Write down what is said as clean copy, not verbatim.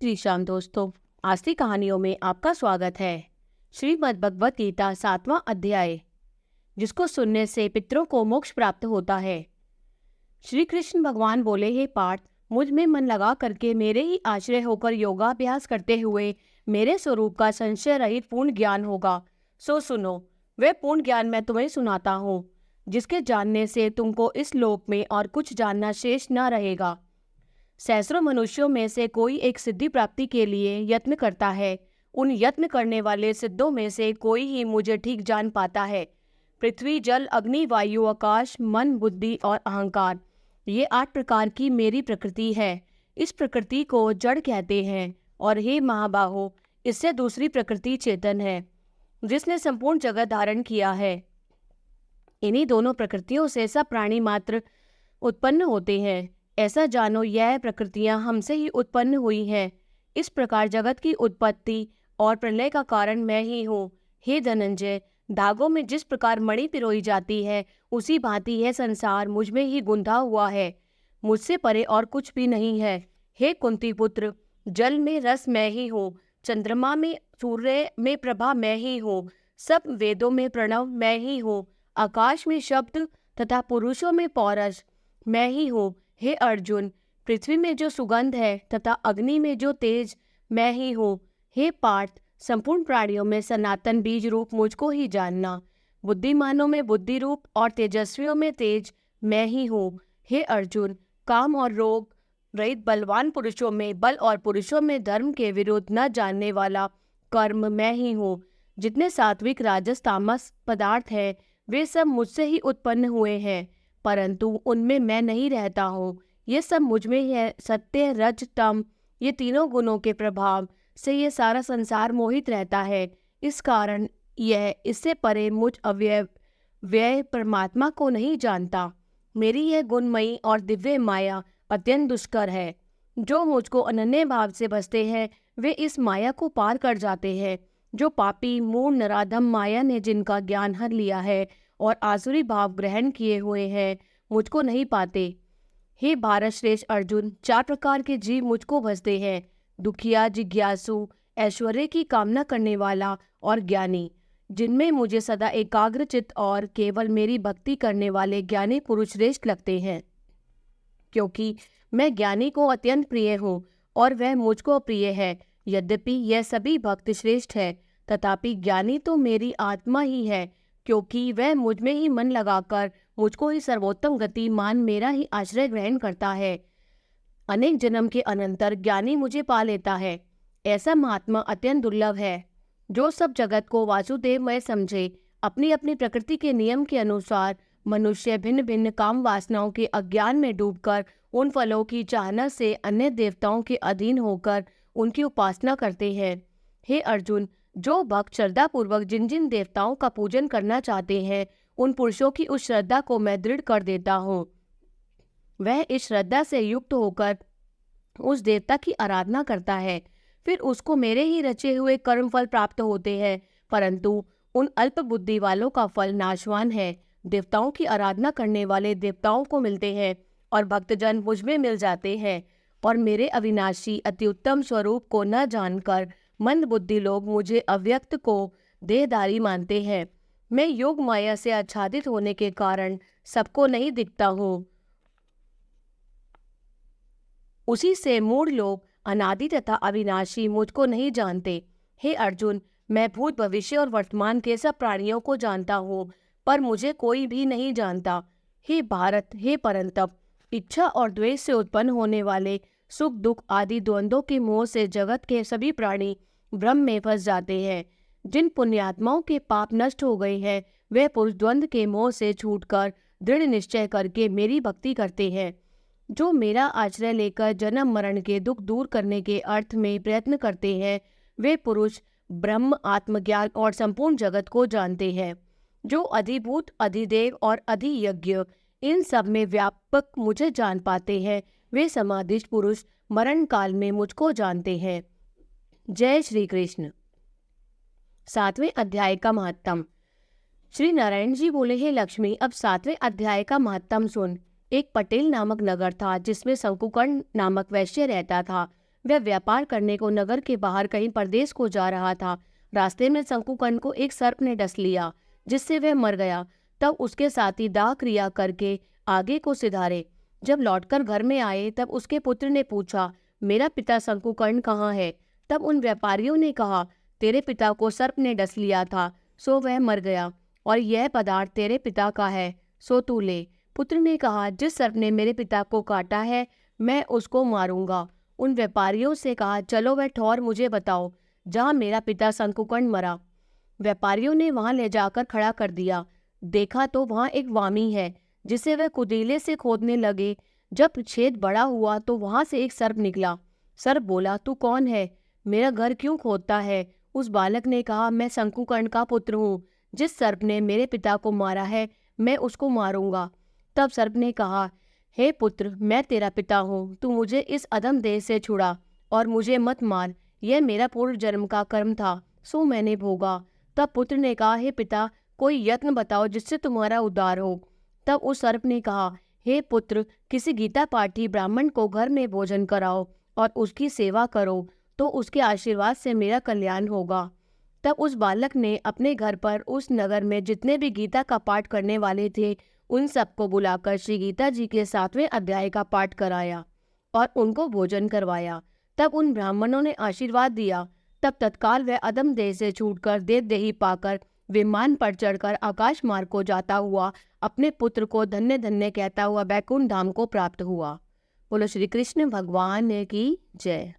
जी शाम दोस्तों, आज की कहानियों में आपका स्वागत है। श्रीमद् भगवत गीता 7वां अध्याय, जिसको सुनने से पितरों को मोक्ष प्राप्त होता है। श्री कृष्ण भगवान बोले, हे पार्थ, मुझ में मन लगा करके मेरे ही आश्रय होकर योगाभ्यास करते हुए मेरे स्वरूप का संशय रहित पूर्ण ज्ञान होगा। सो सुनो, वह पूर्ण ज्ञान मैं तुम्हें सुनाता हूँ, जिसके जानने से तुमको इस लोक में और कुछ जानना शेष न रहेगा। सहस्रों मनुष्यों में से कोई एक सिद्धि प्राप्ति के लिए यत्न करता है। उन यत्न करने वाले सिद्धों में से कोई ही मुझे ठीक जान पाता है। पृथ्वी, जल, अग्नि, वायु, आकाश, मन, बुद्धि और अहंकार, ये 8 प्रकार की मेरी प्रकृति है। इस प्रकृति को जड़ कहते हैं। और हे महाबाहो, इससे दूसरी प्रकृति चेतन है, जिसने संपूर्ण जगत धारण किया है। इन्हीं दोनों प्रकृतियों से सब प्राणी मात्र उत्पन्न होते हैं। ऐसा जानो, यह प्रकृतियां हमसे ही उत्पन्न हुई हैं। इस प्रकार जगत की उत्पत्ति और प्रलय का कारण मैं ही हूँ। हे धनंजय, धागों में जिस प्रकार मणि पिरोई जाती है, उसी भांति यह संसार मुझ में ही गुंथा हुआ है। मुझसे परे और कुछ भी नहीं है। हे कुंती पुत्र, जल में रस मैं ही हूँ, चंद्रमा में, सूर्य में प्रभा मैं ही हूँ, सब वेदों में प्रणव मैं ही हूँ, आकाश में शब्द तथा पुरुषों में पौरुष मैं ही हूँ। हे अर्जुन, पृथ्वी में जो सुगंध है तथा अग्नि में जो तेज मैं ही हूँ। हे पार्थ, संपूर्ण प्राणियों में सनातन बीज रूप मुझको ही जानना। बुद्धिमानों में बुद्धि रूप और तेजस्वियों में तेज मैं ही हूँ। हे अर्जुन, काम और रोग रहित बलवान पुरुषों में बल और पुरुषों में धर्म के विरुद्ध न जानने वाला कर्म मैं ही हूँ। जितने सात्विक, राजस, तामस पदार्थ हैं, वे सब मुझसे ही उत्पन्न हुए हैं, परंतु उनमें मैं नहीं रहता हूँ। ये सब मुझ में ही है। सत्य, रज, तम, ये तीनों गुणों के प्रभाव से ये सारा संसार मोहित रहता है। इस कारण यह इससे परे मुझ अव्यय व्यय परमात्मा को नहीं जानता। मेरी यह गुणमयी और दिव्य माया अत्यंत दुष्कर है। जो मुझको अनन्य भाव से बसते हैं, वे इस माया को पार कर जाते हैं। जो पापी, मूढ़, नराधम माया ने जिनका ज्ञान हर लिया है और आसुरी भाव ग्रहण किए हुए हैं, मुझको नहीं पाते। हे भारत श्रेष्ठ अर्जुन, 4 प्रकार के जीव मुझको भजते हैं: दुखिया, जिज्ञासु, ऐश्वर्य की कामना करने वाला और ज्ञानी। जिनमें मुझे सदा एकाग्र चित्त और केवल मेरी भक्ति करने वाले ज्ञानी पुरुष श्रेष्ठ लगते हैं, क्योंकि मैं ज्ञानी को अत्यंत प्रिय हूँ और वह मुझको प्रिय है। यद्यपि यह सभी भक्त श्रेष्ठ है, तथापि ज्ञानी तो मेरी आत्मा ही है, क्योंकि वह मुझ में ही मन लगाकर मुझको ही सर्वोत्तम गति मान मेरा ही आश्रय ग्रहण करता है। अनेक जन्म के अनंतर ज्ञानी मुझे पा लेता है। ऐसा महात्मा अत्यंत दुर्लभ है, जो सब जगत को वासुदेवमय समझे। अपनी अपनी प्रकृति के नियम के अनुसार मनुष्य भिन्न भिन्न काम वासनाओं के अज्ञान में डूबकर उन फलों की चाहना से अन्य देवताओं के अधीन होकर उनकी उपासना करते हैं। हे अर्जुन, जो भक्त श्रद्धा पूर्वक जिन जिन देवताओं का पूजन करना चाहते हैं, उन पुरुषों की उस श्रद्धा को मैं दृढ़ कर देता हूँ। वह इस श्रद्धा से युक्त होकर उस देवता की आराधना करता है, फिर उसको मेरे ही रचे हुए कर्म फल प्राप्त होते हैं, परंतु उन अल्प बुद्धि वालों का फल नाशवान है। देवताओं की आराधना करने वाले देवताओं को मिलते हैं और भक्तजन मुझ में मिल जाते हैं, और मेरे अविनाशी अति उत्तम स्वरूप को न जानकर मंद बुद्धि लोग मुझे अव्यक्त को देहधारी मानते हैं। मैं योग माया से आच्छादित होने के कारण सबको नहीं दिखता हूँ। उसी से मूढ़ लोग अनादि तथा अविनाशी मुझको नहीं जानते। हे अर्जुन, मैं भूत, भविष्य और वर्तमान के सब प्राणियों को जानता हूँ, पर मुझे कोई भी नहीं जानता। हे भारत, हे परंतप, इच्छा और द्वेष से उत्पन्न होने वाले सुख दुख आदि द्वंद्वों के मोह से जगत के सभी प्राणी भ्रम में फंस जाते हैं। जिन पुण्यात्माओं के पाप नष्ट हो गए हैं, वे पुरुष द्वंद्व के मोह से छूटकर दृढ़ निश्चय करके मेरी भक्ति करते हैं। जो मेरा आश्रय लेकर जन्म मरण के दुख दूर करने के अर्थ में प्रयत्न करते हैं, वे पुरुष ब्रह्म, आत्मज्ञान और संपूर्ण जगत को जानते हैं। जो अधिभूत, अधिदेव और अधियज्ञ इन सब में व्यापक मुझे जान पाते हैं, वे समाधिष्ठ पुरुष मरण काल में मुझको जानते हैं। जय श्री कृष्ण। 7वें अध्याय का महत्तम। श्री नारायण जी बोले, हे लक्ष्मी, अब 7वें अध्याय का महत्तम सुन। एक पटेल नामक नगर था, जिसमें शंकुकर्ण नामक वैश्य रहता था। वह व्यापार करने को नगर के बाहर कहीं परदेश को जा रहा था। रास्ते में शंकुकर्ण को एक सर्प ने डस लिया, जिससे वह मर गया। तब उसके साथी दाह क्रिया करके आगे को सिधारे। जब लौटकर घर में आए तब उसके पुत्र ने पूछा, मेरा पिता शंकुकर्ण कहाँ है? तब उन व्यापारियों ने कहा, तेरे पिता को सर्प ने डस लिया था, सो वह मर गया, और यह पदार्थ तेरे पिता का है, सो तू ले। पुत्र ने कहा, जिस सर्प ने मेरे पिता को काटा है मैं उसको मारूंगा। उन व्यापारियों से कहा, चलो वह ठौर मुझे बताओ जहाँ मेरा पिता शंकुकर्ण मरा। व्यापारियों ने वहां ले जाकर खड़ा कर दिया। देखा तो वहां एक वामी है, जिसे वह कुदेले से खोदने लगे। जब छेद बड़ा हुआ तो वहां से एक सर्प निकला। सर्प बोला, तू कौन है? मेरा घर क्यों खोदता है? उस बालक ने कहा, मैं शंकुकर्ण का पुत्र हूँ। जिस सर्प ने मेरे पिता को मारा है मैं उसको मारूंगा। तब सर्प ने कहा, हे पुत्र, मैं तेरा पिता हूँ, तू मुझे इस अधम देह से छुड़ा और मुझे मत मार। यह मेरा पूर्व जन्म का कर्म था, सो मैंने भोगा। तब पुत्र ने कहा, हे पिता, कोई यत्न बताओ जिससे तुम्हारा उद्धार हो। तब उस सर्प ने कहा, हे पुत्र, किसी गीता पाठी ब्राह्मण को घर में भोजन कराओ और उसकी सेवा करो, तो उसके आशीर्वाद से मेरा कल्याण होगा। तब उस बालक ने अपने घर पर उस नगर में जितने भी गीता का पाठ करने वाले थे उन सबको बुलाकर श्री गीता जी के 7वें अध्याय का पाठ कराया और उनको भोजन करवाया। तब उन ब्राह्मणों ने आशीर्वाद दिया। तब तत्काल वह अदम देह से छूटकर देवदेही पाकर विमान पर चढ़कर आकाश मार्ग को जाता हुआ अपने पुत्र को धन्य धन्य कहता हुआ बैकुंठ धाम को प्राप्त हुआ। बोलो श्री कृष्ण भगवान की जय।